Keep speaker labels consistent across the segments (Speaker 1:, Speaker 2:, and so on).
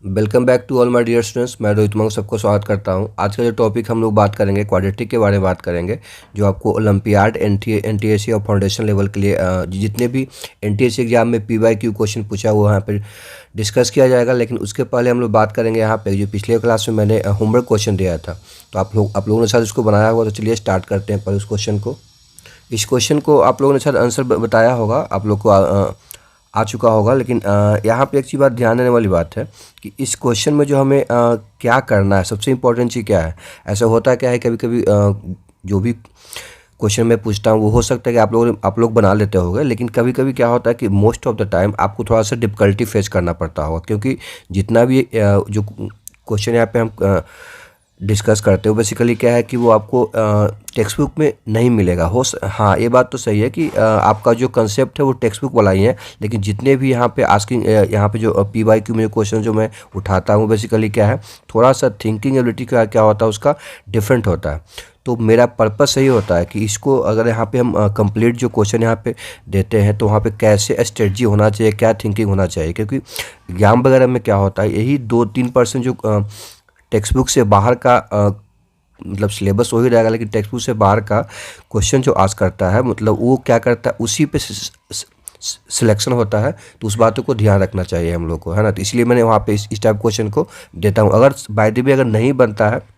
Speaker 1: Welcome back to all my dear students. मैं रोहित मंग सबको स्वागत करता हूं। आज का जो टॉपिक हम लोग बात करेंगे क्वाड्रेटिक के बारे में बात करेंगे, जो आपको ओलंपियाड एनटीएससी और फाउंडेशन लेवल के लिए जितने भी एनटीएससी एग्जाम में पीवाईक्यू क्वेश्चन पूछा हुआ यहाँ पे डिस्कस किया जाएगा। लेकिन उसके पहले हम लोग बात करेंगे यहाँ पे जो पिछले क्लास में मैंने होमवर्क क्वेश्चन दिया था, तो आप लोगों ने शायद उसको बनाया होगा। तो चलिए स्टार्ट करते हैं पहले उस क्वेश्चन को। इस क्वेश्चन को आप लोगों ने शायद आंसर बताया होगा, आप लोग को आ चुका होगा। लेकिन यहाँ पे एक चीज़ बात ध्यान देने वाली बात है कि इस क्वेश्चन में जो हमें क्या करना है, सबसे इम्पोर्टेंट चीज़ क्या है। ऐसा होता क्या है, कभी कभी जो भी क्वेश्चन मैं पूछता हूँ वो हो सकता है कि आप लोग बना लेते होंगे, लेकिन कभी कभी क्या होता है कि मोस्ट ऑफ द टाइम आपको थोड़ा सा डिफ़िकल्टी फेस करना पड़ता होगा, क्योंकि जितना भी जो क्वेश्चन यहाँ पे हम डिस्कस करते हो बेसिकली क्या है कि वो आपको टेक्स्ट बुक में नहीं मिलेगा। हाँ, ये बात तो सही है कि आपका जो कंसेप्ट है वो टेक्स्ट बुक वाला ही है, लेकिन जितने भी यहाँ पे आस्किंग यहाँ पे जो पीवाईक्यू में क्वेश्चन जो मैं उठाता हूँ बेसिकली क्या है, थोड़ा सा थिंकिंग एबिलिटी का क्या होता है उसका डिफरेंट होता है। तो मेरा पर्पस यही होता है कि इसको अगर यहाँ पे हम कंप्लीट जो क्वेश्चन यहाँ पे देते हैं तो वहाँ पे कैसे स्ट्रेटजी होना चाहिए, क्या थिंकिंग होना चाहिए, क्योंकि एग्जाम वगैरह में क्या होता है यही 2-3% जो टेक्स्ट बुक से बाहर का मतलब सिलेबस वही रहेगा, लेकिन टेक्स्ट बुक से बाहर का क्वेश्चन जो आस्क करता है मतलब वो क्या करता है उसी पे सिलेक्शन होता है। तो उस बातों को ध्यान रखना चाहिए हम लोग को, है ना। तो इसलिए मैंने वहाँ पे इस टाइप क्वेश्चन को देता हूँ। अगर बाय द वे अगर नहीं बनता है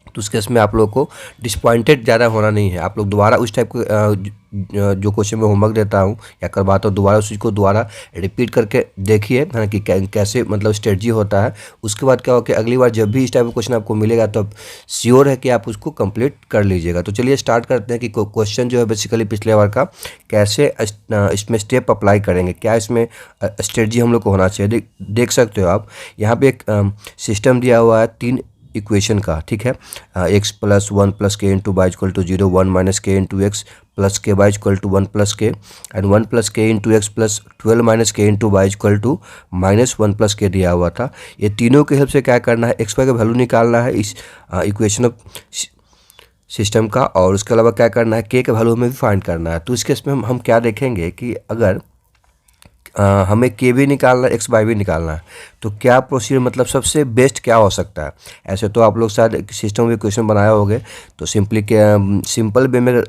Speaker 1: तो उस केस में आप लोग को डिसपॉइंटेड ज़्यादा होना नहीं है। आप लोग दोबारा उस टाइप के जो क्वेश्चन में होमवर्क देता हूँ या करवाता हूँ दोबारा उस चीज़ को दोबारा रिपीट करके देखिए, है ना, कि कैसे मतलब स्ट्रेटजी होता है। उसके बाद क्या हो कि अगली बार जब भी इस टाइप का क्वेश्चन आपको मिलेगा तो आप श्योर है कि आप उसको कंप्लीट कर लीजिएगा। तो चलिए स्टार्ट करते हैं कि क्वेश्चन जो है बेसिकली पिछले बार का कैसे इसमें स्टेप अप्लाई करेंगे, क्या इसमें स्ट्रेटजी हम लोग को होना चाहिए। देख सकते हो आप यहाँ पे एक सिस्टम दिया हुआ है 3 इक्वेशन का, ठीक है। x plus 1 plus k into y equal to 0, 1 minus k into x plus k y equal to 1 plus k, and 1 plus k into x plus 12 minus k into y equal to minus 1 plus k दिया हुआ था। ये तीनों के help से क्या करना है, एक्स वाई का वैल्यू निकालना है इस इक्वेशन ऑफ सिस्टम का, और उसके अलावा क्या करना है के का वैल्यू हमें भी फाइंड करना है। तो इस केस में हम क्या देखेंगे कि अगर हमें के भी निकालना है, एक्स वाई भी निकालना है, तो क्या प्रोसीजर मतलब सबसे बेस्ट क्या हो सकता है। ऐसे तो आप लोग शायद सिस्टम में क्वेश्चन बनाए होंगे, तो सिंपल वे में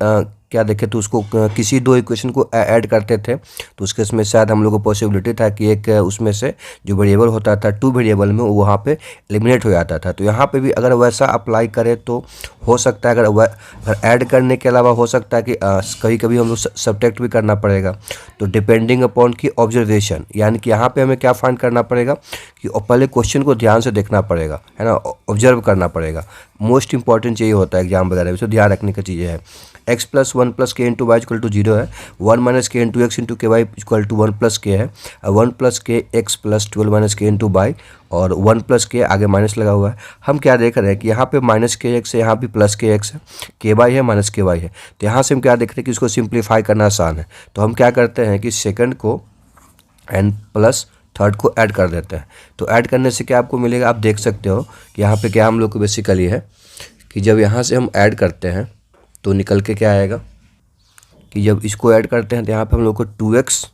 Speaker 1: क्या देखें तो उसको किसी 2 इक्वेशन को ऐड करते थे, तो उसके इसमें शायद हम लोग को पॉसिबिलिटी था कि एक उसमें से जो वेरिएबल होता था 2 वेरिएबल में वहाँ पे एलिमिनेट हो जाता था। तो यहाँ पे भी अगर वैसा अप्लाई करें तो हो सकता है, अगर ऐड करने के अलावा हो सकता है कि कभी कभी हम लोग सब्ट्रैक्ट भी करना पड़ेगा। तो डिपेंडिंग अपॉन की ऑब्जर्वेशन, यानी कि यहाँ पे हमें क्या फाइंड करना पड़ेगा कि पहले क्वेश्चन को ध्यान से देखना पड़ेगा, है ना, ऑब्जर्व करना पड़ेगा। मोस्ट इंपॉर्टेंट यही होता है एग्जाम वगैरह में, तो ध्यान रखने की चीज़ें है। x plus 1 plus k into Y equal to 0 है, 1 minus k into x into के वाई इक्वल टू 1 प्लस के है, 1 प्लस के x plus 12 minus k into Y, और 1 प्लस के आगे माइनस लगा हुआ है। हम क्या देख रहे हैं कि यहाँ पे माइनस के एक्स है, यहाँ भी प्लस के एक्स है, के वाई है, माइनस के वाई है। तो यहाँ से हम क्या देख रहे हैं कि इसको सिंप्लीफाई करना आसान है। तो हम क्या करते हैं कि सेकंड को एंड प्लस थर्ड को ऐड कर देते हैं। तो ऐड करने से क्या आपको मिलेगा, आप देख सकते हो कि यहाँ पे क्या हम लोग को बेसिकली है कि जब यहाँ से हम ऐड करते हैं तो निकल के क्या आएगा कि जब इसको ऐड करते हैं तो यहाँ पे हम लोग को 2x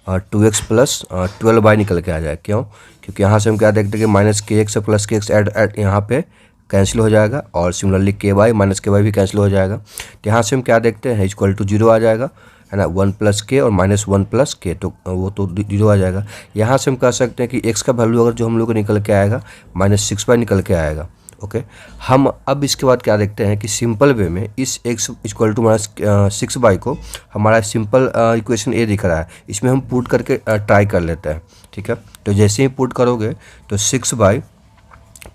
Speaker 1: और 2x प्लस 12y निकल के आ जाए। क्यों? क्योंकि यहाँ से हम क्या देखते हैं कि माइनस के एक्स प्लस के एक्स ऐड यहाँ पे कैंसिल हो जाएगा, और सिमिलरली के वाई माइनस के वाई भी कैंसिल हो जाएगा। तो यहाँ से हम क्या देखते हैं इक्वल टू 0 आ जाएगा, है ना, 1 प्लस के और माइनस 1 प्लस के, तो वो तो 0 आ जाएगा। यहाँ से हम कह सकते हैं कि एक्स का वैल्यू अगर जो हम लोग को निकल के आएगा -6y निकल के आएगा। ओके, हम अब इसके बाद क्या देखते हैं कि सिंपल वे में इस x इक्वल टू -6y को हमारा सिंपल इक्वेशन ए दिख रहा है, इसमें हम पुट करके ट्राई कर लेते हैं, ठीक है। तो जैसे ही पुट करोगे तो 6y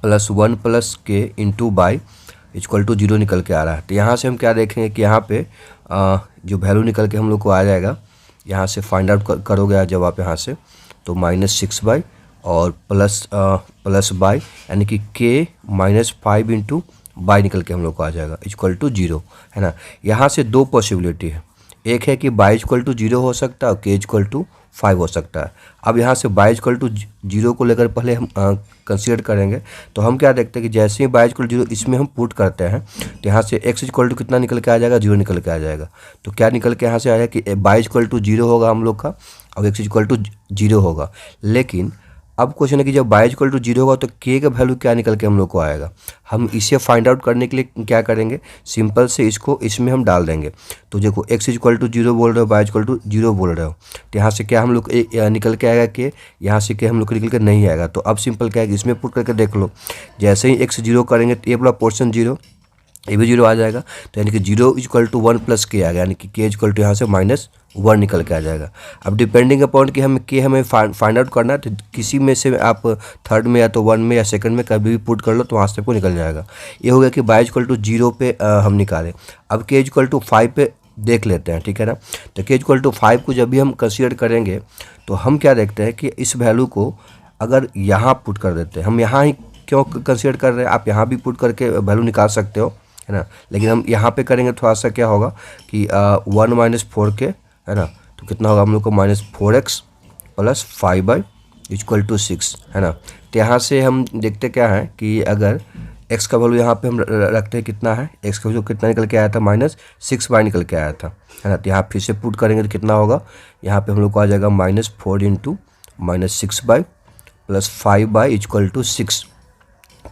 Speaker 1: plus 1 plus k into y equal to 0 निकल के आ रहा है। तो यहाँ से हम क्या देखेंगे कि यहाँ पे जो वैल्यू निकल के हम लोग को आ जाएगा, यहाँ से फाइंड आउट करोगे जब आप यहाँ से, तो -6y और प्लस बाई, यानी कि के -5 इंटू बाई निकल के हम लोग को आ जाएगा इक्वल टू 0, है ना। यहाँ से 2 पॉसिबिलिटी है, एक है कि बाई इक्वल टू 0 हो सकता है और के इक्वल टू 5 हो सकता है। अब यहाँ से बाई इक्वल टू 0 को लेकर पहले हम कंसीडर करेंगे। तो हम क्या देखते हैं कि जैसे ही बाई इक्वल 0 इसमें हम पुट करते हैं तो यहाँ से x इक्वल टू कितना निकल के आ जाएगा, 0 निकल के आ जाएगा। तो क्या निकल के यहाँ से आएगा कि बाई इक्वल टू 0 होगा हम लोग का और x इक्वल टू 0 होगा। लेकिन अब क्वेश्चन है कि जब y इक्वल टू 0 होगा तो k का वैल्यू क्या निकल के हम लोग को आएगा। हम इसे फाइंड आउट करने के लिए क्या करेंगे, सिंपल से इसको इसमें हम डाल देंगे। तो देखो x इक्वल टू 0 बोल रहे हो, y इक्वल टू 0 बोल रहे हो, तो यहाँ से क्या हम लोग निकल के आएगा k, यहाँ से क्या हम लोग को निकल के नहीं आएगा। तो अब सिंपल क्या है, इसमें पुट करके देख लो, जैसे ही x 0 करेंगे तो ये वाला पोर्शन 0, ये भी 0 आ जाएगा। तो यानी कि 0 इक्वल टू 1 प्लस के आ गया, यानी कि k इक्वल टू यहाँ से -1 निकल के आ जाएगा। अब डिपेंडिंग अपॉन कि हम k हमें फाइंड आउट करना है, तो किसी में से आप थर्ड में या तो 1 में या सेकंड में कभी भी पुट कर लो तो वहाँ से आपको निकल जाएगा। ये हो गया कि y इक्वल टू 0 पे हम निकालें। अब k इक्वल टू 5 पे देख लेते हैं, ठीक है ना। तो k इक्वल टू 5 को जब भी हम कंसीडर करेंगे तो हम क्या देखते हैं कि इस वैल्यू को अगर यहाँ पुट कर देते हैं, हम यहाँ ही क्यों कंसीडर कर रहे हैं, आप यहाँ भी पुट करके वैल्यू निकाल सकते हो, है ना, लेकिन हम यहाँ पे करेंगे थोड़ा सा क्या होगा कि 1 - 4k, है ना, तो कितना होगा हम लोग को -4x plus 5y equal to 6, है ना। तो यहाँ से हम देखते क्या है कि अगर x का वैल्यू यहाँ पे हम रखते हैं कितना है, x का वैल्यू कितना निकल के आया था, -6y निकल के आया था, है ना। तो यहाँ फिर से पुट करेंगे तो कितना होगा, यहाँ पे हम लोग को आ जाएगा -4 into -6y plus 5y equal to 6।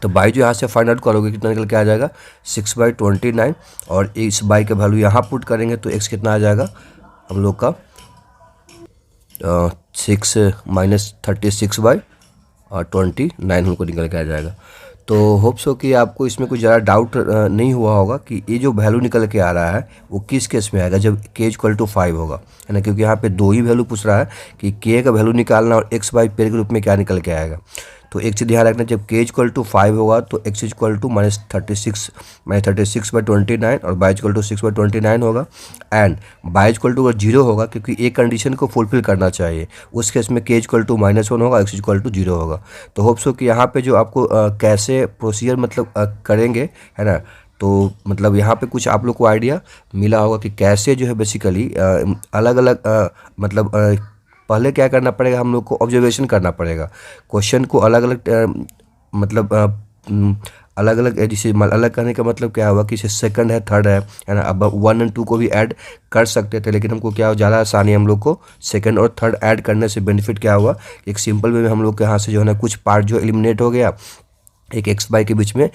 Speaker 1: तो बाई जो यहाँ से फाइंड आउट करोगे कितना निकल के आ जाएगा 6/29, और इस बाई का वैल्यू यहाँ पुट करेंगे तो x कितना आ जाएगा हम लोग का 6 - 36/29 हमको निकल के आ जाएगा। तो होप सो कि आपको इसमें कुछ ज़्यादा डाउट नहीं हुआ होगा कि ये जो वैल्यू निकल के आ रहा है वो किस केस में आएगा, जब k इक्वल टू 5 होगा, है ना, क्योंकि यहाँ पे दो ही वैल्यू पूछ रहा है कि k का वैल्यू निकालना और x बाई पेयर के रूप में क्या निकल के आएगा। तो एक चीज़ ध्यान रखना, जब k इक्वल टू 5 होगा तो x इक्वल टू -36/29 और y इक्वल टू 6/29 होगा, एंड y इक्वल टू 0 होगा क्योंकि एक कंडीशन को फुलफिल करना चाहिए, उस केस में k इक्वल टू -1 होगा, x इक्वल टू 0 होगा। तो होप सो कि यहाँ पे जो आपको कैसे प्रोसीजर मतलब करेंगे, है ना, तो मतलब यहाँ पे कुछ आप लोग को आइडिया मिला होगा कि कैसे जो है बेसिकली अलग अलग मतलब पहले क्या करना पड़ेगा, हम लोग को ऑब्जर्वेशन करना पड़ेगा, क्वेश्चन को अलग अलग मतलब अलग अलग, जैसे अलग करने का मतलब क्या हुआ कि सेकंड है, थर्ड है ना। अब 1 और 2 को भी ऐड कर सकते थे, लेकिन हमको क्या ज़्यादा आसानी, हम लोग को सेकंड और थर्ड ऐड करने से बेनिफिट क्या हुआ, एक सिंपल वे में हम लोग के यहाँ से जो है ना कुछ पार्ट जो एलिमिनेट हो गया, एक x y के बीच में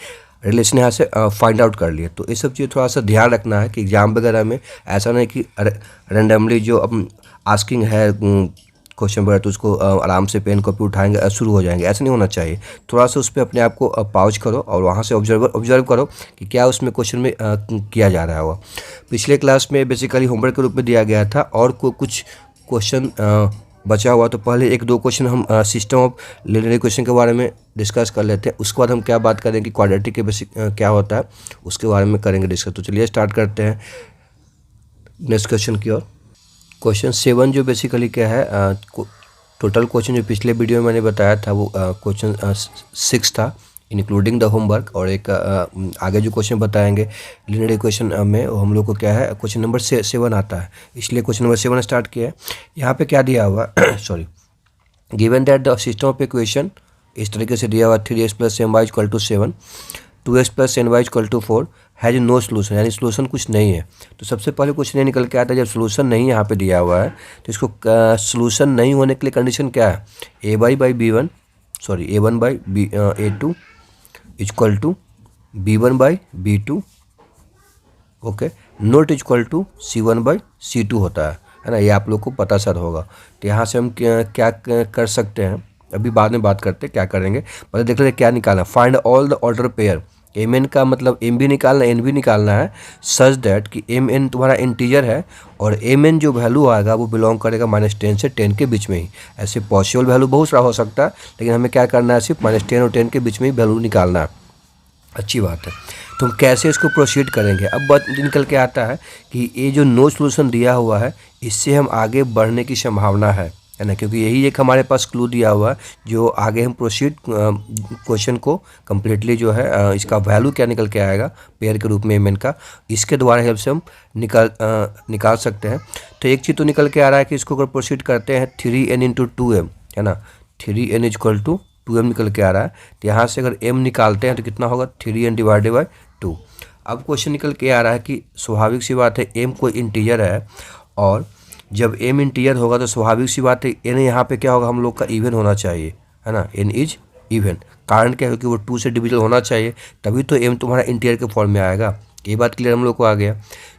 Speaker 1: रिलेशन यहाँ से फाइंड आउट कर लिए। तो ये सब चीज़ थोड़ा सा ध्यान रखना है कि एग्जाम वगैरह में ऐसा नहीं कि रेंडमली जो अब आस्किंग है क्वेश्चन वगैरह तो उसको आराम से पेन कॉपी उठाएंगे शुरू हो जाएंगे, ऐसा नहीं होना चाहिए। थोड़ा सा उस पर अपने आप को पॉज करो और वहाँ से ऑब्जर्व करो कि क्या उसमें क्वेश्चन में किया जा रहा होगा। पिछले क्लास में बेसिकली होमवर्क के रूप में दिया गया था और कुछ क्वेश्चन बचा हुआ, तो पहले एक दो क्वेश्चन हम सिस्टम ऑफ लिनियर इक्वेशन के बारे में डिस्कस कर लेते हैं। उसके बाद हम क्या बात करेंगे कि क्वाड्रेटिक के बेसिक क्या होता है उसके बारे में करेंगे डिस्कस। तो चलिए स्टार्ट करते हैं नेक्स्ट क्वेश्चन की ओर। क्वेश्चन 7 जो बेसिकली क्या है, टोटल क्वेश्चन जो पिछले वीडियो में मैंने बताया था वो क्वेश्चन 6 था इंक्लूडिंग द होमवर्क, और एक आगे जो क्वेश्चन बताएंगे लिनियर इक्वेशन में वो हम लोग को क्या है क्वेश्चन नंबर 7 आता है, इसलिए क्वेश्चन नंबर 7 स्टार्ट किया है। यहाँ पे क्या दिया हुआ sorry, given that the system of equation इस तरीके से दिया हुआ 3x + my = 7, 2x + ny = 4 has no solution, यानी सोल्यूशन कुछ नहीं है। तो सबसे पहले क्वेश्चन ये निकल के आता है जब सोल्यूशन नहीं यहाँ पे दिया हुआ है तो इसको सोल्यूशन नहीं होने के लिए कंडीशन क्या है, a1/b1 a1/a2 equal to b1/b2 okay, not equal to c1/c2 होता है ना, ये आप लोग को पता सर होगा। तो यहाँ से हम क्या कर सकते हैं, अभी बाद में बात करते हैं क्या करेंगे, पहले देख लेते क्या निकालना। Find all the order pair, m n का मतलब एम भी निकालना एन भी निकालना है, सच दैट कि एम एन तुम्हारा इंटीजर है और एम एन जो वैल्यू आएगा वो बिलोंग करेगा -10 से 10 के बीच में ही। ऐसे पॉसिबल वैल्यू बहुत सारा हो सकता है, लेकिन हमें क्या करना है, सिर्फ -10 और 10 के बीच में ही वैल्यू निकालना है। अच्छी बात है, तो हम कैसे इसको प्रोसीड करेंगे। अब बात निकल के आता है कि ये जो नो सोल्यूशन दिया हुआ है इससे हम आगे बढ़ने की संभावना है ना, क्योंकि यही एक हमारे पास क्लू दिया हुआ है जो आगे हम प्रोसीड क्वेश्चन को कम्प्लीटली जो है इसका वैल्यू क्या निकल के आएगा पेयर के रूप में एम एन का, इसके द्वारा हेल्प से हम निकाल सकते हैं। तो एक चीज़ तो निकल के आ रहा है कि इसको अगर प्रोसीड करते हैं 3n × 2m, है ना, 3n = 2m निकल के आ रहा है। तो यहाँ से अगर m निकालते हैं तो कितना होगा 3n/2। अब क्वेश्चन निकल के आ रहा है कि स्वाभाविक सी बात है m कोई इंटीजर है, और जब m इंटीजर होगा तो स्वाभाविक सी बात है n यहाँ पे क्या होगा हम लोग का इवन होना चाहिए, है ना, n इज इवन। कारण क्या है, क्योंकि वो 2 से डिविजिबल होना चाहिए, तभी तो m तुम्हारा इंटीजर के फॉर्म में आएगा। ये बात क्लियर हम लोग को आ गया।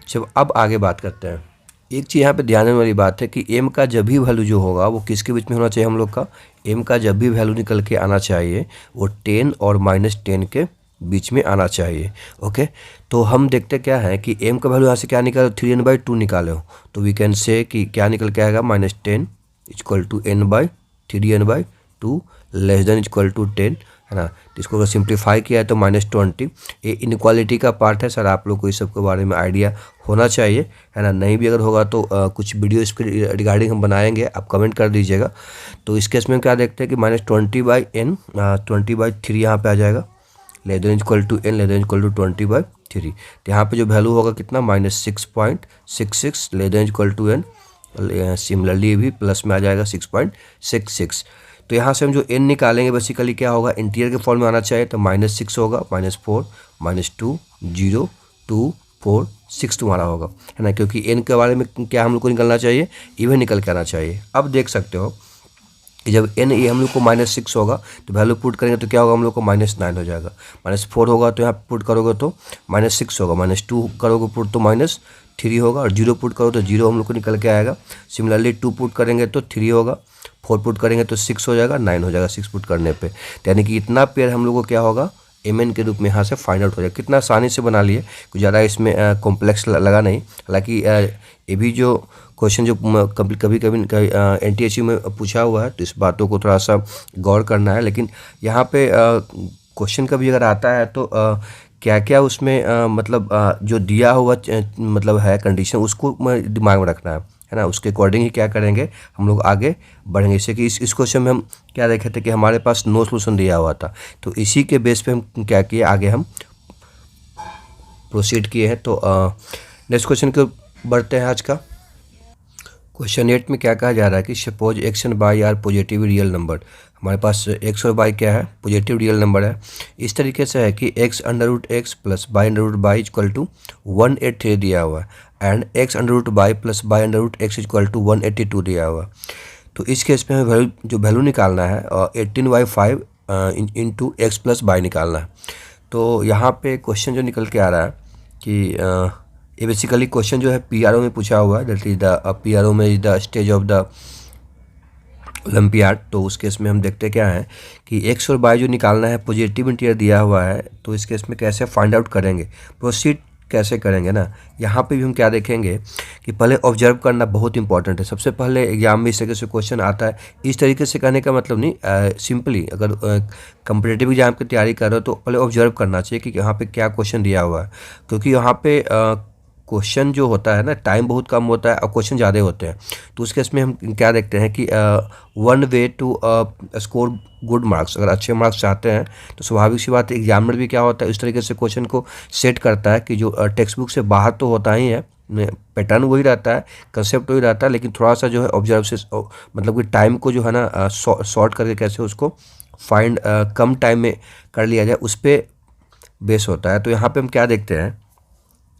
Speaker 1: जब अब आगे बात करते हैं, एक चीज़ यहाँ पे ध्यान देने वाली बात है कि m का जब भी वैल्यू जो होगा वो किसके बीच में होना चाहिए हम लोग का, m का जब भी वैल्यू निकल के आना चाहिए वो 10 और -10 के बीच में आना चाहिए। ओके, तो हम देखते क्या है कि m का वैल्यू यहाँ से क्या निकालो, 3n/2 निकाले हो, तो वी कैन से कि क्या निकल के आएगा, -10 = n/3n/2 लेस देन = 10, है ना। तो इसको अगर सिंप्लीफाई किया है तो -20। ये इनक्वालिटी का पार्ट है सर, आप लोग को इस सब के बारे में आइडिया होना चाहिए, है ना। नहीं भी अगर होगा तो कुछ वीडियो इसके रिगार्डिंग हम बनाएंगे, आप कमेंट कर दीजिएगा। तो इस केस में क्या देखते हैं कि -20/n 20/3 यहाँ पे आ जाएगा, less than = n less than = 20/3। तो यहाँ पे जो वैल्यू होगा कितना, -6.66 लेस देन = n। सिमिलरली भी प्लस में आ जाएगा 6.66। तो यहाँ से हम जो n निकालेंगे बेसिकली क्या होगा, इंटीजर के फॉर्म में आना चाहिए, तो -6 होगा, -4 -2 0 2 4 6 तुम्हारा होगा, है ना। क्योंकि n के बारे में क्या हम लोग को निकलना चाहिए, इवन निकल के आना चाहिए। अब देख सकते हो कि जब n ये हम लोग को -6 होगा तो वैल्यू पुट करेंगे तो क्या होगा, हम लोग को -9 हो जाएगा। -4 होगा तो यहाँ पुट करोगे तो -6 होगा, -2 करोगे पुट तो -3 होगा, और 0 पुट करो तो 0 हम लोग को निकल के आएगा। सिमिलरली 2 पुट करेंगे तो 3 होगा, 4 पुट करेंगे तो 6 हो जाएगा, 9 हो जाएगा 6 पुट करने पे। तो यानी कि इतना पेयर हम लोग को क्या होगा, mn के रूप में यहाँ से फाइंड आउट हो जाएगा। कितना आसानी से बना लिए, कुछ ज़्यादा इसमें कॉम्प्लेक्स लगा नहीं। हालांकि ये भी जो क्वेश्चन जो कभी कभी NTSU में पूछा हुआ है, तो इस बातों को थोड़ा सा गौर करना है। लेकिन यहाँ पे क्वेश्चन कभी अगर आता है तो क्या क्या उसमें मतलब जो दिया हुआ मतलब है कंडीशन, उसको दिमाग में रखना है ना। उसके अकॉर्डिंग ही क्या करेंगे हम लोग आगे बढ़ेंगे। जैसे कि इस क्वेश्चन में हम क्या देखे थे कि हमारे पास नो सोल्यूशन दिया हुआ था, तो इसी के बेस पे हम क्या किए, आगे हम प्रोसीड किए हैं। तो नेक्स्ट क्वेश्चन को बढ़ते हैं आज का। क्वेश्चन 8 में क्या कहा जा रहा है कि suppose x and y are positive real number. हमारे पास x और y क्या है, पॉजिटिव रियल नंबर है। इस तरीके से है कि x√x plus y/y equal to 183 दिया हुआ है, and x√y plus y/x equal to 182 दिया हुआ है। तो इस केस में हमें जो वैल्यू निकालना है 18/5 इंटू x प्लस y निकालना है। तो यहाँ पे क्वेश्चन जो निकल के आ रहा है कि ये बेसिकली क्वेश्चन जो है PRO में पूछा हुआ है, दैट इज द PRO में is the stage of the olympiad. तो उस केस में हम देखते क्या है कि x और y जो निकालना है, पॉजिटिव इंटीजर दिया हुआ है, तो इस केस में कैसे फाइंड आउट करेंगे, प्रोसीड कैसे करेंगे ना। यहाँ पे भी हम क्या देखेंगे कि पहले ऑब्जर्व करना बहुत इंपॉर्टेंट है। सबसे पहले एग्जाम में इस तरीके से क्वेश्चन आता है। इस तरीके से कहने का मतलब नहीं, सिंपली अगर कम्पिटेटिव एग्जाम की तैयारी कर रहे हो तो पहले ऑब्जर्व करना चाहिए कि यहाँ पे क्या क्वेश्चन दिया हुआ है। क्योंकि यहाँ पे क्वेश्चन जो होता है ना, टाइम बहुत कम होता है और क्वेश्चन ज़्यादा होते हैं। तो उस केस में हम क्या देखते हैं कि one way to score good marks, अगर अच्छे मार्क्स चाहते हैं तो स्वाभाविक सी बात है, एग्जामिनर भी क्या होता है इस तरीके से क्वेश्चन को सेट करता है कि जो टेक्स्ट बुक से बाहर तो होता ही है, पैटर्न वही रहता है, कंसेप्ट वही रहता है, लेकिन थोड़ा सा जो है ऑब्जर्व से मतलब कि टाइम को जो है ना शॉर्ट करके कैसे उसको फाइंड कम टाइम में कर लिया जाए, उस पर बेस होता है। तो यहाँ पे हम क्या देखते हैं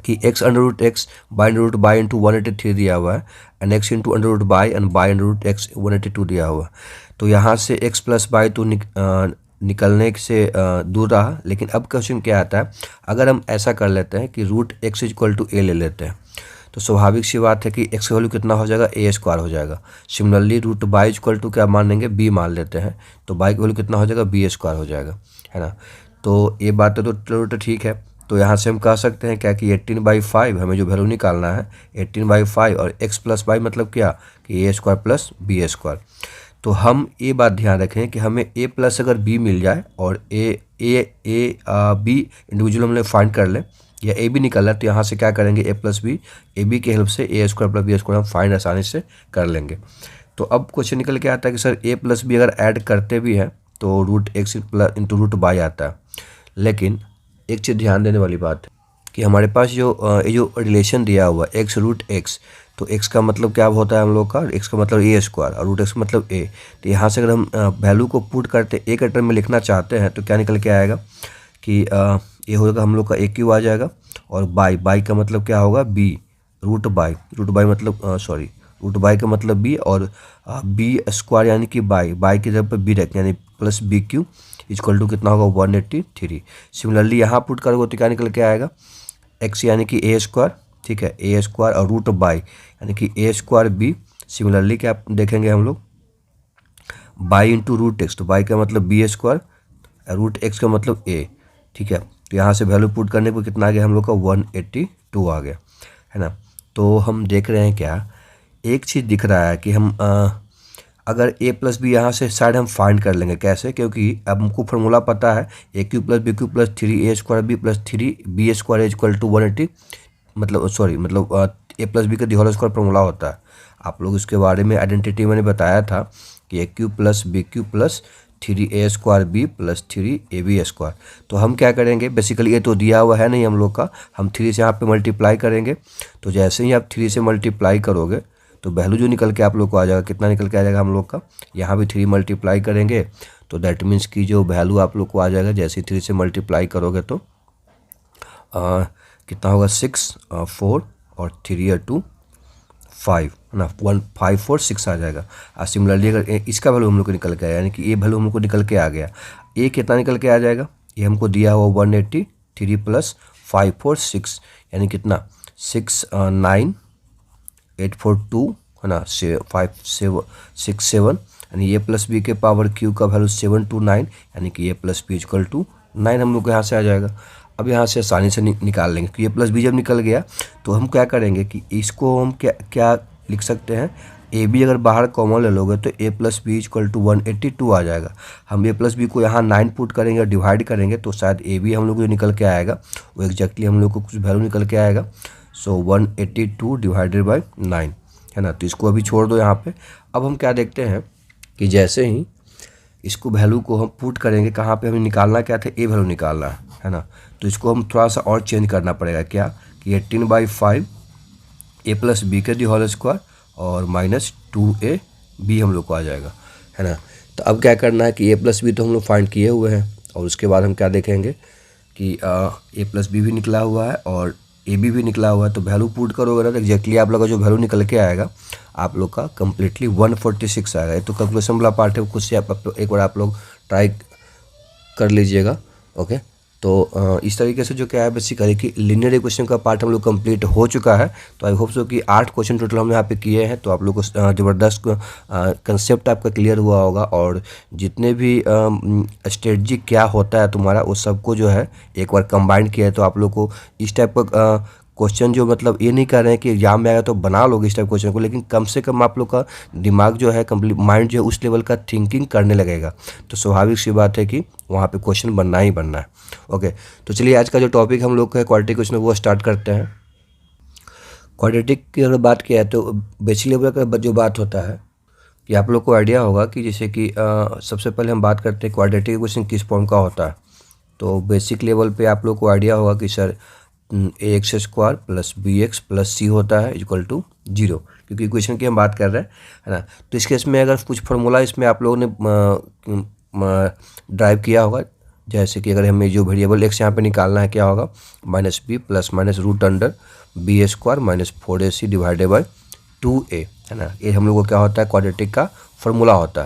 Speaker 1: कि x√x y/y इंटू 183 दिया हुआ है, and x into √y and y/x 182 दिया हुआ है। तो यहाँ से x प्लस y तो निकलने से दूर रहा। लेकिन अब क्वेश्चन क्या आता है, अगर हम ऐसा कर लेते हैं कि √x इक्वल टू a ले लेते हैं, तो स्वाभाविक सी बात है कि x का वैल्यू कितना हो जाएगा, a² हो जाएगा। सिमिलरली √y इक्वल टू क्या मान लेंगे, b मान लेते हैं, तो y का वैल्यू कितना हो जाएगा, b² हो जाएगा, है ना। तो ये बात तो ठीक है। तो यहाँ से हम कह सकते हैं क्या कि 18/5 हमें जो वैल्यू निकालना है 18/5, और x प्लस y मतलब क्या कि a² प्लस b²। तो हम ये बात ध्यान रखें कि हमें a प्लस अगर b मिल जाए और b इंडिविजुअल हमने फाइंड कर ले, या a भी निकल रहा है, तो यहाँ से क्या करेंगे a प्लस b, ab की हेल्प से a² प्लस b² हम फाइंड आसानी से कर लेंगे। तो अब क्वेश्चन निकल के आता है कि सर a प्लस b अगर ऐड करते भी हैं तो √x इंटू √y आता है। लेकिन एक चीज़ ध्यान देने वाली बात है कि हमारे पास जो ये जो रिलेशन दिया हुआ है x√x, तो x का मतलब क्या होता है हम लोग का, x का मतलब a² और √x का मतलब a। तो यहाँ से अगर हम वैल्यू को पुट करते a के टर्म में लिखना चाहते हैं तो क्या निकल के आएगा कि ये होगा हम लोग का a³ आ जाएगा, और बाई का मतलब क्या होगा b, √y मतलब रूट बाई का मतलब बी, और बी स्क्वायर यानी कि बाई की जगह पर बी रखें यानी plus b q equal to कितना होगा 183। सिमिलरली यहाँ पुट करोगे तो क्या निकल के आएगा, एक्स यानी कि ए स्क्वायर, ठीक है, ए स्क्वायर और रूट बाई यानी कि ए स्क्वायर बी। सिमिलरली क्या देखेंगे हम लोग, बाई इंटू रूट एक्स, तो बाई का मतलब बी स्क्वायर, रूट एक्स का मतलब ए, ठीक है। तो यहाँ से वैल्यू पुट करने पर कितना आ गया हम लोग का 182 आ गया, है ना। तो हम देख रहे हैं क्या, एक चीज़ दिख रहा है कि हम अगर a प्लस बी यहाँ से साइड हम फाइंड कर लेंगे, कैसे, क्योंकि अब हमको फार्मूला पता है a cube plus b cube plus 3 a square b plus 3 b square equal to 180, मतलब ए प्लस बी का दी होल स्क्वायर फार्मूला होता है। आप लोग इसके बारे में आइडेंटिटी मैंने बताया था कि a cube plus b cube plus 3 a square b plus 3 ab square. तो हम क्या करेंगे, बेसिकली ये तो दिया हुआ है नहीं हम लोग का, हम 3 से यहाँ पे मल्टीप्लाई करेंगे। तो जैसे ही आप 3 से मल्टीप्लाई करोगे तो वैल्यू जो निकल के आप लोग को आ जाएगा, कितना निकल के आ जाएगा हम लोग का, यहाँ भी 3 मल्टीप्लाई करेंगे तो दैट मीन्स की जो वैल्यू आप लोग को आ जाएगा, जैसे ही 3 से मल्टीप्लाई करोगे तो कितना होगा 6 4 और 3 और 2 5, है ना, 1 5 4 6 आ जाएगा। और सिमिलरली अगर इसका वैल्यू हम लोग को निकल के आया यानी कि ये वैल्यू हम लोग को निकल के आ गया, ये कितना निकल के आ जाएगा, ये हमको दिया हुआ 183 प्लस 5 4 6 यानी कितना 6 9 8 4 2, है ना, 5 7 6 7 यानी ए प्लस बी के पावर क्यू का वैल्यू 729 यानी कि ए प्लस बी इक्वल टू 9 हम लोग को यहाँ से आ जाएगा। अब यहाँ से आसानी से निकाल लेंगे कि ए प्लस बी जब निकल गया तो हम क्या करेंगे कि इसको हम क्या लिख सकते हैं, ए बी अगर बाहर कॉमन ले लोगे तो ए प्लस बी इक्वल टू 182 आ जाएगा। हम ए प्लस बी को यहाँ 9 पुट करेंगे और डिवाइड करेंगे तो शायद ए बी हम लोग को जो निकल के आएगा वो एग्जैक्टली हम लोग को कुछ वैल्यू निकल के आएगा। सो 182 डिवाइडेड बाई 9, है ना। तो इसको अभी छोड़ दो यहाँ पे। अब हम क्या देखते हैं कि जैसे ही इसको वैल्यू को हम पुट करेंगे, कहाँ पे हमें निकालना क्या था, ए वैल्यू निकालना है ना। तो इसको हम थोड़ा सा और चेंज करना पड़ेगा, क्या कि 18/5 ए प्लस बी के दी होल स्क्वायर और माइनस 2a बी हम लोग को आ जाएगा, है ना। तो अब क्या करना है कि ए प्लस बी तो हम लोग फाइंड किए हुए हैं और उसके बाद हम क्या देखेंगे कि ए प्लस बी भी निकला हुआ है और ए बी भी निकला हुआ है। तो वैल्यू पुट करोगे ना तो एग्जैक्टली आप लोग का जो वैल्यू निकल के आएगा आप लोग का कम्प्लीटली 146 आएगा। ये तो कैलकुलेशन वाला पार्ट है, खुद से एक बार आप लोग ट्राई कर लीजिएगा, ओके। तो इस तरीके से जो क्या है बेसिकली कि लीनियर इक्वेशन का पार्ट हम लोग कंप्लीट हो चुका है। तो आई होप सो कि 8 क्वेश्चन टोटल हम यहाँ पे किए हैं, तो आप लोग को ज़बरदस्त कंसेप्ट आपका क्लियर हुआ होगा और जितने भी स्ट्रेटजी क्या होता है तुम्हारा उस सबको जो है एक बार कंबाइन किया है। तो आप लोग को इस टाइप का क्वेश्चन जो मतलब ये नहीं कर रहे हैं कि एग्जाम में आएगा तो बना लोगे इस टाइप क्वेश्चन को, लेकिन कम से कम आप लोग का दिमाग जो है कंप्लीट माइंड जो है उस लेवल का थिंकिंग करने लगेगा। तो स्वाभाविक सी बात है कि वहाँ पे क्वेश्चन बनना ही बनना है, ओके। तो चलिए आज का जो टॉपिक हम लोग का है क्वाड्रेटिक क्वेश्चन वो स्टार्ट करते हैं। क्वाड्रेटिक की अगर बात किया है तो बेसिक लेवल का जो बात होता है कि आप लोग को आइडिया होगा कि जैसे कि सबसे पहले हम बात करते हैं क्वाड्रेटिक क्वेश्चन किस फॉर्म का होता है। तो बेसिक लेवल पे आप लोग को आइडिया होगा कि sir a x square plus b x plus c होता है इक्वल टू 0, क्योंकि इक्वेशन की हम बात कर रहे हैं, है ना। तो इस केस में अगर कुछ फार्मूला इसमें आप लोगों ने ड्राइव किया होगा, जैसे कि अगर हमें जो वेरिएबल एक्स यहाँ पे निकालना है क्या होगा minus b plus minus root under b square minus 4ac divided by 2a, है ना। ये हम लोग को क्या होता है क्वाड्रेटिक का फार्मूला होता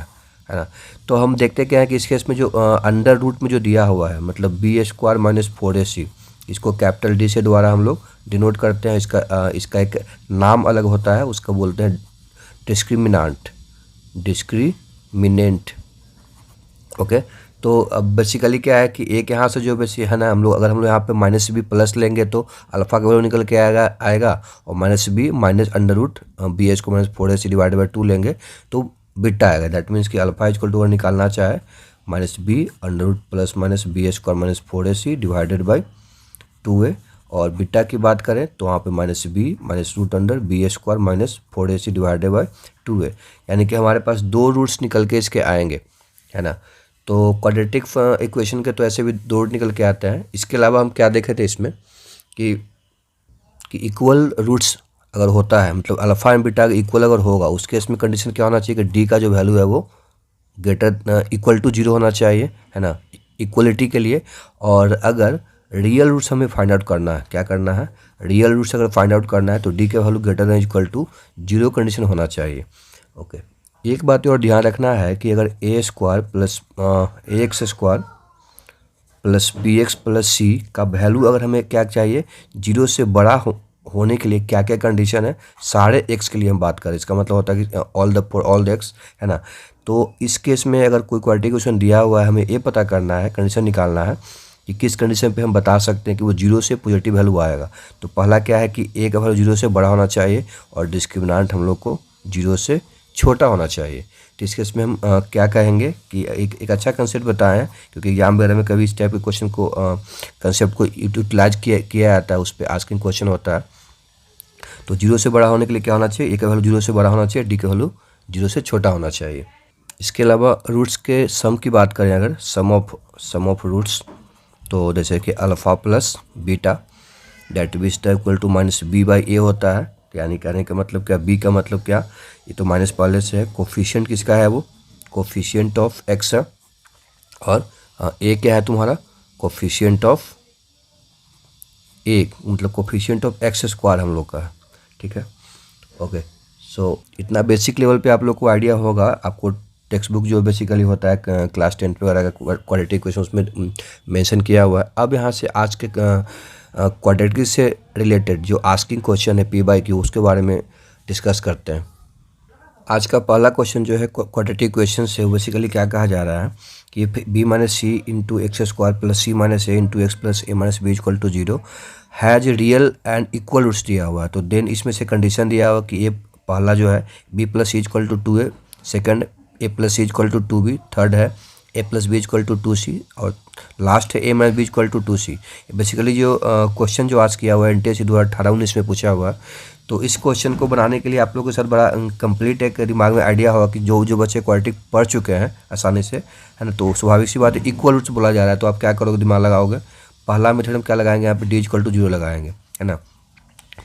Speaker 1: है ना। तो हम देखते क्या है कि इस केस में जो अंडर रूट में जो दिया हुआ है मतलब बी स्क्वायर माइनस 4ac, इसको कैपिटल डी से द्वारा हम लोग डिनोट करते हैं। इसका एक नाम अलग होता है, उसका बोलते हैं डिस्क्रिमिनेंट, ओके। तो अब बेसिकली क्या है कि एक यहाँ से जो बेसिक है ना हम लोग अगर हम लोग यहाँ पे माइनस बी प्लस लेंगे तो अल्फा का वैल्यू निकल के आएगा और minus b minus under root b h को माइनस 4ac डिवाइडेड बाई 2 लेंगे तो बीटा आएगा। दैट मीन्स कि अल्फा इक्वल टू निकालना चाहे minus b under root plus minus b h square minus 4ac divided by 2a, और beta की बात करें तो वहाँ पे minus b minus root under b square minus 4ac divided by 2a, यानी कि हमारे पास 2 रूट्स निकल के इसके आएंगे, है ना। तो क्वाड्रेटिक इक्वेशन के तो ऐसे भी 2 रूट निकल के आते हैं। इसके अलावा हम क्या देखे थे इसमें कि इक्वल रूट्स अगर होता है मतलब अल्फा एंड बीटा इक्वल अगर होगा उस केस में कंडीशन क्या होना चाहिए कि डी का जो वैल्यू है वो ग्रेटर इक्वल टू 0 होना चाहिए, है ना, इक्वलिटी के लिए। और अगर रियल रूट्स हमें फाइंड आउट करना है। क्या करना है? रियल रूट्स अगर फाइंड आउट करना है तो डी के value greater than equal to 0 condition होना चाहिए। ओके, एक बात और ध्यान रखना है कि अगर a square plus a x square plus b x plus c का वैल्यू अगर हमें क्या चाहिए, 0 से बड़ा होने के लिए क्या क्या कंडीशन है, सारे एक्स के लिए हम बात करें, इसका मतलब होता है कि ऑल द एक्स, है ना। तो इस केस में अगर कोई क्वाड्रेटिक इक्वेशन दिया हुआ है, हमें ये पता करना है, कंडीशन निकालना है कि किस कंडीशन पे हम बता सकते हैं कि वो 0 से पॉजिटिव वैल्यू आएगा। तो पहला क्या है कि ए का वैल्यू 0 से बड़ा होना चाहिए और डिस्क्रिमिनेंट हम लोग को 0 से छोटा होना चाहिए। तो इस केस में हम क्या कहेंगे कि एक अच्छा कंसेप्ट बताएं, क्योंकि एग्जाम वगैरह में कभी इस टाइप के क्वेश्चन को कंसेप्ट को यूटिलाइज किया जाता है, उस पर आस्किंग क्वेश्चन होता है। तो 0 से बड़ा होने के लिए क्या होना चाहिए, ए का वैल्यू 0 से बड़ा होना चाहिए, डी का वैल्यू 0 से छोटा होना चाहिए। इसके अलावा रूट्स के सम की बात करें, अगर सम ऑफ रूट्स, तो जैसे कि alpha plus beta that b star equal to minus b by a होता है। यानी कहने का मतलब क्या, बी का मतलब क्या, ये तो माइनस पहले से है। कोफिशिएंट किसका है, वो कोफिशिएंट ऑफ एक्स है, और ए क्या है तुम्हारा, कोफिशिएंट ऑफ ए, मतलब कोफिशिएंट ऑफ एक्स स्क्वायर हम लोग का है। ठीक है, ओके। सो इतना बेसिक लेवल पे आप लोग को आइडिया होगा। आपको टेक्स्ट बुक जो बेसिकली होता है क्लास 10 वगैरह का क्वाड्रेटिक इक्वेशन उसमें मेंशन किया हुआ है। अब यहाँ से आज के क्वाड्रेटिक से रिलेटेड जो आस्किंग क्वेश्चन है पी बाई क्यू, उसके बारे में डिस्कस करते हैं। आज का पहला क्वेश्चन जो है क्वाड्रेटिक इक्वेशन से बेसिकली क्या कहा जा रहा है कि b minus c into x square plus c minus a into x plus a minus b equal to 0 has real and equal roots दिया हुआ है। तो देन इसमें से कंडीशन दिया हुआ कि ए पहला जो है b plus c equal to 2a, second a plus c equal to 2b, third है a plus b equal to 2c, और लास्ट है a minus b equal to 2c। Basically जो क्वेश्चन जो आज किया हुआ है एनटीएससी 2018-19 में पूछा हुआ है। तो इस क्वेश्चन को बनाने के लिए आप लोगों के साथ बड़ा कंप्लीट एक दिमाग में आइडिया होगा कि जो बच्चे क्वाड्रेटिक पढ़ चुके हैं आसानी से, है ना, तो स्वाभाविक सी बात है इक्वल रूट्स बोला जा रहा है। तो आप क्या करोगे, दिमाग लगाओगे, पहला मेथड हम क्या लगाएंगे, यहाँ पे डी इक्वल टू 0 लगाएंगे, है ना।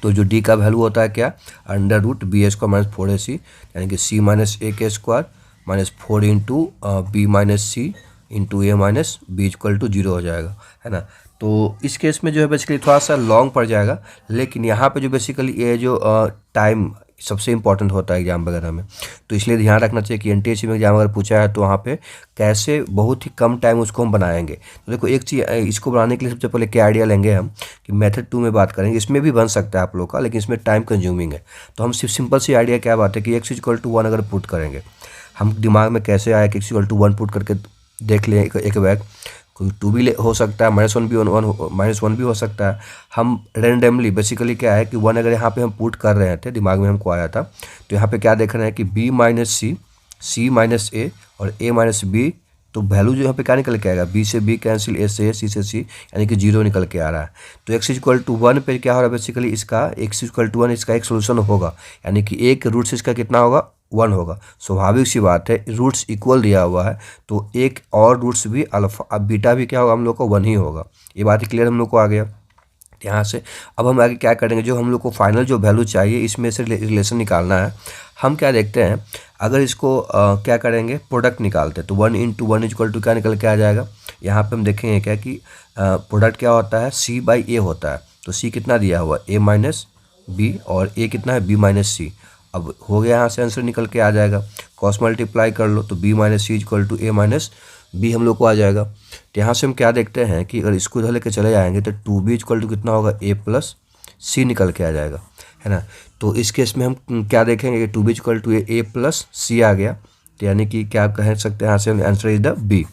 Speaker 1: तो जो डी का वैल्यू होता है क्या, under root b a square minus 4ac, यानी कि सी माइनस ए के square minus 4 into b minus c into a minus b equal to 0 हो जाएगा, है ना। तो इस केस में जो है बेसिकली थोड़ा सा लॉन्ग पड़ जाएगा, लेकिन यहाँ पे जो बेसिकली ये जो टाइम सबसे इंपॉर्टेंट होता है एग्जाम वगैरह में, तो इसलिए ध्यान रखना चाहिए कि एनटीएससी में एग्जाम अगर पूछा है तो वहाँ पे कैसे बहुत ही कम टाइम उसको हम बनाएंगे। तो देखो एक चीज़, इसको बनाने के लिए सबसे पहले क्या आइडिया लेंगे हम कि मेथड 2 में बात करेंगे। इसमें भी बन सकता है आप लोग का, लेकिन इसमें टाइम कंज्यूमिंग है। तो हम सिर्फ सिंपल सी आइडिया क्या बात है कि एक्स इक्वल टू 1 अगर पुट करेंगे, हम दिमाग में कैसे आया कि एक्स इक्वल टू 1 पुट करके देख लें एक बैग, कोई 2 भी हो सकता है, -1 भी -1 भी हो सकता है। हम रेंडमली बेसिकली क्या है कि 1 अगर यहाँ पे हम पुट कर रहे थे, दिमाग में हमको आया था, तो यहाँ पे क्या देख रहे हैं कि b माइनस सी, सी माइनस ए और a माइनस बी। तो वैल्यू जो यहाँ पे क्या निकल के आएगा, b से b कैंसिल, a से a, c से c, यानी कि 0 निकल के आ रहा है। तो x इक्वल टू 1 पे क्या हो रहा है बेसिकली, इसका x इक्वल टू 1 इसका एक सोल्यूशन होगा, यानी कि एक रूट्स इसका कितना होगा, 1 होगा। स्वाभाविक सी बात है, रूट्स इक्वल दिया हुआ है तो एक और रूट्स भी अल्फा, अब बीटा भी क्या होगा हम लोग को 1 ही होगा। ये बात क्लियर हम लोग को आ गया यहाँ से। अब हम आगे क्या करेंगे, जो हम लोग को फाइनल जो वैल्यू चाहिए इसमें से रिलेशन निकालना है। हम क्या देखते हैं, अगर इसको क्या करेंगे, प्रोडक्ट निकालते हैं, तो 1 इंटू 1 इक्वल टू क्या निकल के आ जाएगा। यहाँ पे हम देखेंगे क्या कि प्रोडक्ट क्या होता है, c बाई ए होता है। तो c कितना दिया हुआ, a माइनस बी, और a कितना है, b माइनस सी। अब हो गया, यहाँ से आंसर निकल के आ जाएगा, क्रॉस मल्टीप्लाई कर लो तो b minus c equal to a minus b हम लोग को आ जाएगा। तो यहाँ से हम क्या देखते हैं कि अगर इसको इधर लेके चले जाएंगे तो 2b इक्वल टू कितना होगा, a प्लस सी निकल के आ जाएगा, है ना। तो इस केस में हम क्या देखेंगे कि 2b equal to a plus c आ गया, तो यानी कि क्या कह सकते हैं यहाँ से आंसर इज द बी।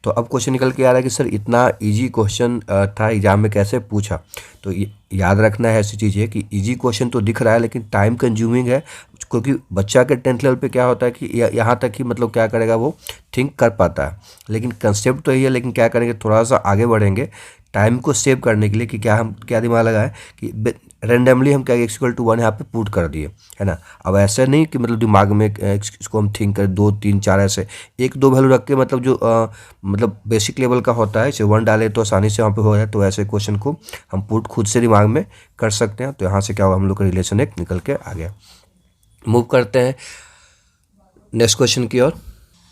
Speaker 1: तो अब क्वेश्चन निकल के आ रहा है कि सर इतना इजी क्वेश्चन था एग्जाम में कैसे पूछा। तो याद रखना है ऐसी चीज़ है कि इजी क्वेश्चन तो दिख रहा है लेकिन टाइम कंज्यूमिंग है, क्योंकि बच्चा के 10th लेवल पे क्या होता है कि यहाँ तक ही मतलब क्या करेगा, वो थिंक कर पाता है, लेकिन कंसेप्ट तो यही है, लेकिन क्या करेंगे थोड़ा सा आगे बढ़ेंगे टाइम को सेव करने के लिए कि क्या हम क्या दिमाग लगाएं कि रेंडमली हम क्या एक्स इक्वल टू 1 यहाँ पे पुट कर दिए, है ना। अब ऐसा नहीं कि मतलब दिमाग में इसको हम थिंक करें 2 3 4 ऐसे 1 2 वैल्यू रख के, मतलब जो मतलब बेसिक लेवल का होता है इसे 1 डाले तो आसानी से वहाँ पे हो जाए। तो ऐसे क्वेश्चन को हम पुट खुद से दिमाग में कर सकते हैं। तो यहाँ से क्या होगा, हम लोग का रिलेशन एक निकल के आ गया। मूव करते हैं नेक्स्ट क्वेश्चन की ओर।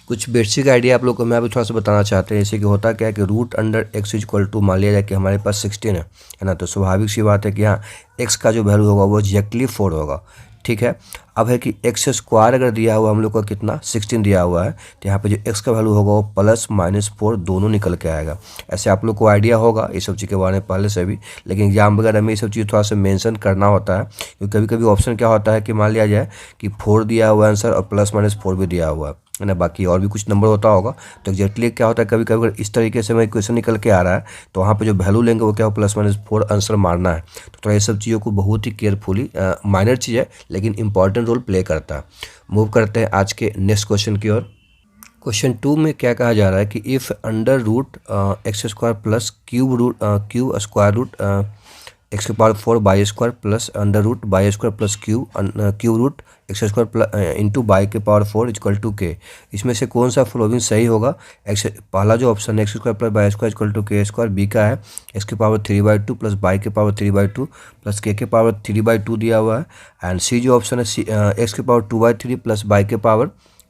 Speaker 1: कुछ बेसिक आइडिया आप लोग को मैं अभी थोड़ा सा बताना चाहते हैं। जैसे कि होता क्या है कि root under x is equal to मान लिया जाए कि हमारे पास 16 है ना। तो स्वाभाविक सी बात है कि यहाँ एक्स का जो वैल्यू होगा वो एग्जैक्टली 4 होगा। ठीक है, अब है कि एक्स स्क्वायर अगर दिया हुआ हम लोग को कितना 16 दिया हुआ है, तो यहाँ पे जो एक्स का वैल्यू होगा वो प्लस माइनस 4 दोनों निकल के आएगा। ऐसे आप लोग को आइडिया होगा ये सब चीज़ के बारे में पहले से भी, लेकिन एग्जाम वगैरह में ये सब चीज़ थोड़ा सा मेंशन करना होता है, क्योंकि कभी कभी ऑप्शन क्या होता है कि मान लिया जाए कि 4 दिया हुआ आंसर और प्लस माइनस 4 भी दिया हुआ है ना, बाकी और भी कुछ नंबर होता होगा। तो एग्जैक्टली क्या होता है कभी कभी अगर इस तरीके से मैं क्वेश्चन निकल के आ रहा है तो वहाँ पे जो वैल्यू लेंगे वो क्या हो प्लस माइनस 4 आंसर मारना है। तो थोड़ा ये सब चीज़ों को बहुत ही केयरफुली, माइनर चीज़ है लेकिन इंपॉर्टेंट रोल प्ले करता है। मूव करते हैं आज के नेक्स्ट क्वेश्चन की ओर। क्वेश्चन 2 में क्या कहा जा रहा है कि if under root x square plus cube square root x के power 4 y square plus under root y square plus cube root x square plus into y के पावर 4 इक्वल टू के, इसमें से कौन सा फॉलोइंग सही होगा। X पहला जो ऑप्शन है x square plus y square equal to k square, b का है एक्स के पावर 3/2 प्लस बाई के पावर 3/2 प्लस के पावर 3/2 दिया हुआ है, एंड सी जो ऑप्शन है एक्स के पावर 2/3 प्लस बाई के पावर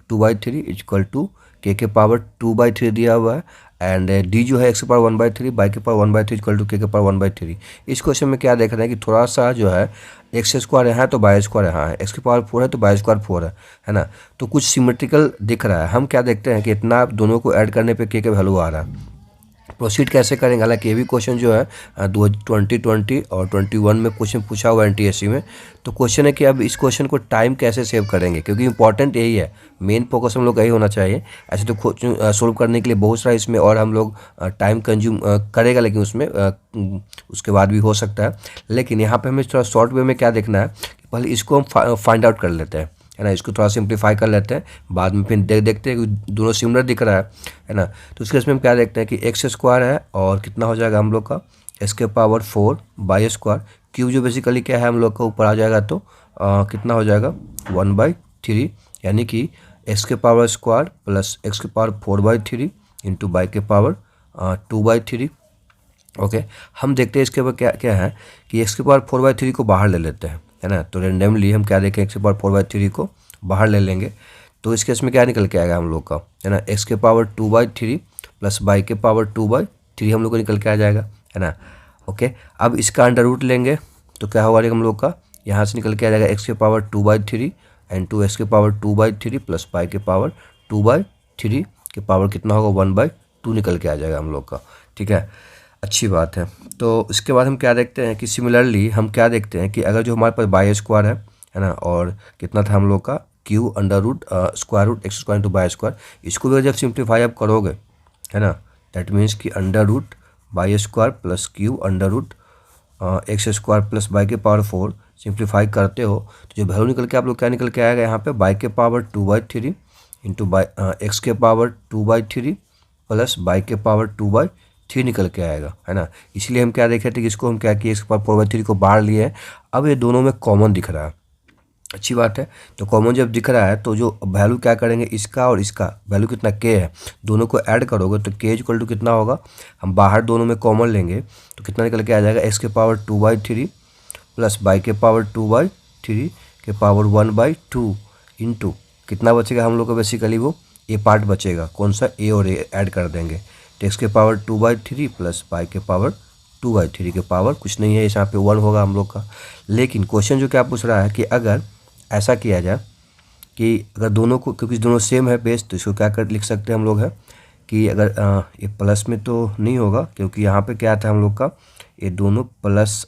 Speaker 1: 2/3 इक्वल टू के पावर 2/3 दिया हुआ है, एंड डी जो है एक्स के पावर 1/3 बाई के पावर 1/3 इक्वल टू के पावर 1/3। इस क्वेश्चन में क्या देख रहे हैं कि थोड़ा सा जो है एक्स स्क्वायर यहाँ है तो बाई स्क्वायर यहाँ है, एक्स के पावर 4 है तो बाई स्क्वायर 4 है ना, तो कुछ सिमेट्रिकल दिख रहा है। हम क्या देखते हैं कि इतना दोनों को ऐड करने पे के वैल्यू आ रहा है। प्रोसीड कैसे करेंगे, हालांकि ये भी क्वेश्चन जो है 2020 और 21 में क्वेश्चन पूछा हुआ है एनटीएससी में। तो क्वेश्चन है कि अब इस क्वेश्चन को टाइम कैसे सेव करेंगे, क्योंकि इंपॉर्टेंट यही है, मेन फोकस हम लोग का यही होना चाहिए। ऐसे तो सोल्व करने के लिए बहुत सारा इसमें और हम लोग टाइम कंज्यूम करेगा, लेकिन उसमें उसके बाद भी हो सकता है। लेकिन यहाँ पे हमें थोड़ा शॉर्ट वे में क्या देखना है कि पहले इसको हम फाइंड आउट कर लेते हैं, है ना, इसको थोड़ा सिंप्लीफाई कर लेते हैं, बाद में फिर देखते हैं कि दोनों सिमिलर दिख रहा है ना। तो उसके इसमें हम क्या देखते हैं कि एक्स स्क्वायर है और कितना हो जाएगा हम लोग का एक्स के पावर 4 बाई स्क्वायर, क्यूब जो बेसिकली क्या है हम लोग का ऊपर आ जाएगा तो कितना हो जाएगा 1/3, यानी कि एक्स के पावर स्क्वायर प्लस एक्स के पावर 4/3 इंटू बाई के पावर 2/3। ओके, हम देखते हैं इसके ऊपर क्या क्या है कि एक्स के पावर 4/3 को बाहर ले लेते हैं, है ना। तो रेंडमली हम क्या देखें एक्स के पावर 4/3 को बाहर ले लेंगे, तो इस केस में क्या निकल के आएगा हम लोग का, है ना, एक्स के पावर 2/3 प्लस बाई के पावर 2/3 हम लोग को निकल के आ जाएगा, है ना। ओके, अब इसका अंडर रूट लेंगे तो क्या होगा हम लोग का, यहाँ से निकल के आ जाएगा एक्स के पावर 2/3 एंड टू एक्स के पावर 2/3 प्लस बाई के पावर 2/3 के पावर कितना होगा 1/2 निकल के आ जाएगा हम लोग का। ठीक है, अच्छी बात है। तो इसके बाद हम क्या देखते हैं कि सिमिलरली हम क्या देखते हैं कि अगर जो हमारे पास बाई स्क्वायर है ना, और कितना था हम लोग का cube under root square root x square into y square, इसको भी जब सिंप्लीफाई आप करोगे, है ना, दैट मीन्स कि under root y square plus cube under root x square plus y के पावर 4 सिंप्लीफाई करते हो तो जो वैल्यू निकल के आप लोग क्या निकल के आएगा यहाँ पे बाई के पावर 2/3 इंटू बाई एक्स के पावर 2/3 प्लस बाई के पावर 2/3 निकल के आएगा, है ना। इसलिए हम क्या देखे थे कि इसको हम क्या किए एक्स के पावर 4/3 को बाहर लिए हैं, अब ये दोनों में कॉमन दिख रहा है, अच्छी बात है। तो कॉमन जब दिख रहा है तो जो वैल्यू क्या करेंगे इसका और इसका वैल्यू कितना के है, दोनों को ऐड करोगे तो के इक्वल टू कितना होगा, हम बाहर दोनों में कॉमन लेंगे तो कितना निकल के आ जाएगा एक्स के पावर 2/3 प्लस बाई के पावर 2/3 के पावर 1/2 इंटू कितना बचेगा हम लोग को, बेसिकली वो ए पार्ट बचेगा, कौन सा ए और ए ऐड कर देंगे तो एक्स के पावर 2/3 प्लस बाई के पावर 2/3 के पावर कुछ नहीं है, यहाँ पे 1 होगा हम लोग का। लेकिन क्वेश्चन जो क्या पूछ रहा है कि अगर ऐसा किया जाए कि अगर दोनों को, क्योंकि दोनों सेम है बेस, तो इसको क्या कर लिख सकते हैं हम लोग है कि अगर ये प्लस में तो नहीं होगा, क्योंकि यहाँ पे क्या था हम लोग का ये दोनों प्लस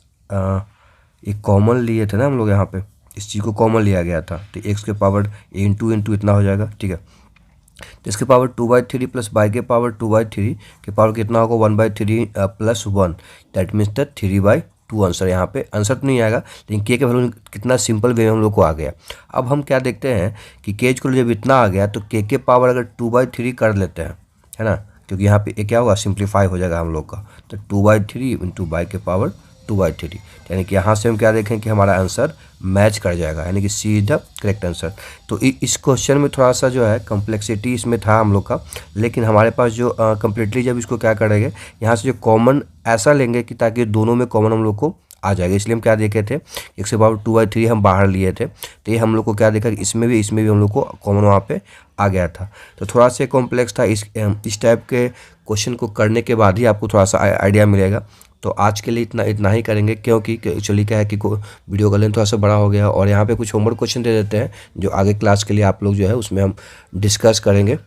Speaker 1: एक कॉमन लिए थे ना हम लोग, यहाँ पे इस चीज़ को कॉमन लिया गया था, तो एक्स के पावर इंटू इतना हो जाएगा। ठीक है, तो इसके पावर 2/3 प्लस बाई के पावर 2/3 के पावर कितना होगा 1/3 plus 1, that means the 3/2 answer. यहाँ पे आंसर तो नहीं आएगा, लेकिन के वैल्यू कितना सिंपल वे में हम लोग को आ गया। अब हम क्या देखते हैं कि के को जब इतना आ गया तो के पावर अगर 2/3 कर लेते हैं, है ना, क्योंकि यहाँ पे क्या होगा सिंप्लीफाई हो जाएगा हम लोग का, तो 2/3 इंटू बाई के पावर 2/3, यानी कि यहाँ से हम क्या देखें कि हमारा आंसर मैच कर जाएगा, यानी कि सी इज द करेक्ट आंसर। तो इस क्वेश्चन में थोड़ा सा जो है कम्प्लेक्सिटी इसमें था हम लोग का, लेकिन हमारे पास जो कम्प्लीटली जब इसको क्या करेंगे यहाँ से जो कॉमन ऐसा लेंगे कि ताकि दोनों में कॉमन हम लोग को आ जाएगा। इसलिए हम क्या देखे थे, x पावर 2/3 हम बाहर लिए थे, तो ये हम लोग को क्या देखा कि इसमें भी हम लोग को कॉमन वहाँ पे आ गया था। तो थोड़ा सा कॉम्प्लेक्स था। इस टाइप के क्वेश्चन को करने के बाद ही आपको थोड़ा सा आइडिया मिलेगा। तो आज के लिए इतना ही करेंगे, क्योंकि एक्चुअली क्या है कि वीडियो का लेंथ थोड़ा सा बड़ा हो गया और यहाँ पे कुछ होमवर्क क्वेश्चन दे देते हैं जो आगे क्लास के लिए आप लोग जो है उसमें हम डिस्कस करेंगे।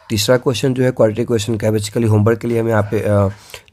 Speaker 1: तीसरा क्वेश्चन जो है क्वाड्रेटिक क्वेश्चन का है। बेसिकली होमवर्क के लिए हम यहाँ पे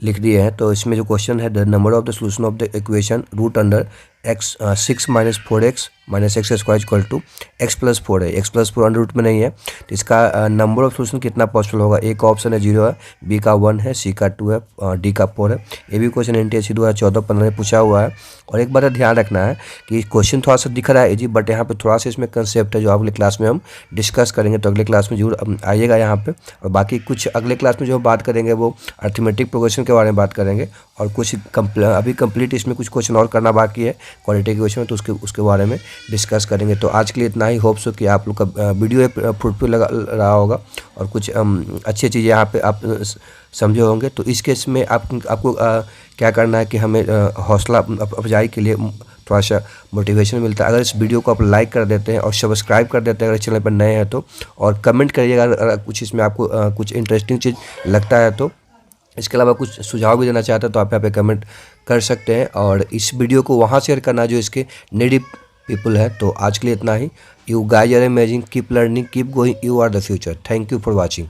Speaker 1: लिख दिए हैं। तो इसमें जो क्वेश्चन है, the number of the solution of the equation root under x 6 - 4x - x² equal to x + 4 है। x + 4 अंडर रूट में नहीं है, तो इसका नंबर ऑफ सोल्यूशन कितना पॉसिबल होगा। ए का ऑप्शन है 0 है, बी का 1 है, सी का 2 है, डी का 4 है। ये भी क्वेश्चन NTSC 2014-15 में पूछा हुआ है। और एक बात ध्यान रखना है कि क्वेश्चन थोड़ा सा दिख रहा है इजी, बट यहाँ पे थोड़ा सा इसमें कंसेप्ट है जो अगले क्लास में हम डिस्कस करेंगे। तो अगले क्लास में जरूर आइएगा यहाँ पे। और बाकी कुछ अगले क्लास में जो बात करेंगे वो अर्थमेटिक प्रोग्रेशन के बारे में बात करेंगे, और कुछ अभी कंप्लीट इसमें कुछ क्वेश्चन और करना बाकी है क्वाड्रेटिक इक्वेशन में, तो उसके बारे में डिस्कस करेंगे। तो आज के लिए इतना ही। होप्स हो कि आप लोग का वीडियो फ्रूटफुल लगा रहा होगा और कुछ अच्छी चीज़ें यहाँ पे आप समझे होंगे। तो इस केस में आपको क्या करना है कि हमें हौसला अफजाई के लिए थोड़ा सा मोटिवेशन मिलता है अगर इस वीडियो को आप लाइक कर देते हैं और सब्सक्राइब कर देते हैं अगर चैनल पर नए हैं तो, और कमेंट करिएगा अगर कुछ इसमें आपको कुछ इंटरेस्टिंग चीज़ लगता है तो। इसके अलावा कुछ सुझाव भी देना चाहते हैं तो आप यहाँ पे कमेंट कर सकते हैं, और इस वीडियो को वहाँ शेयर करना जो इसके नीडी पीपल है। तो आज के लिए इतना ही। You guys are amazing, keep learning, keep going, you are the future. Thank you for watching.